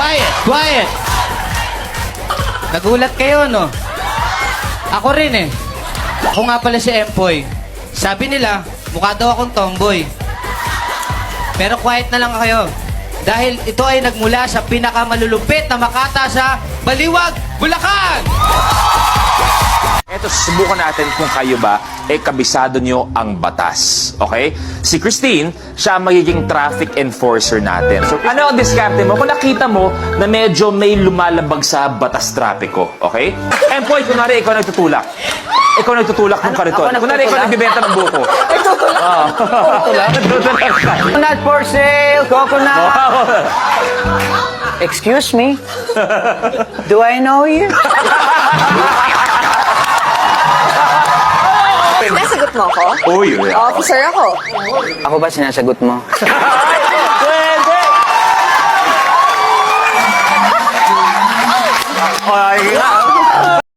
Quiet! Quiet! Nagulat kayo, no? Ako rin eh. Ako nga pala si Empoy. Sabi nila, mukha daw akong tomboy. Pero quiet na lang kayo. Dahil ito ay nagmula sa pinakamalulupit na makata sa Baliwag, Bulacan! Eto, susubukan natin kung kayo ba, kabisado nyo ang batas. Okay? Si Christine, siya ang magiging traffic enforcer natin. So, ano ang diskarte mo? Kung nakita mo na medyo may lumalabag sa batas trapiko. Okay? Empoy, kunwari, ikaw nagtutulak. Ikaw nagtutulak ng kariton. Kunwari, ikaw nagbibenta ng buko. Nagtutulak? Nagtutulak ka. Coconut for sale! Coconut! Excuse me? Do I know you? Nasagot mo ako? Uy, uy. Officer ako. Ako ba sinasagot mo? Pwede! Ay,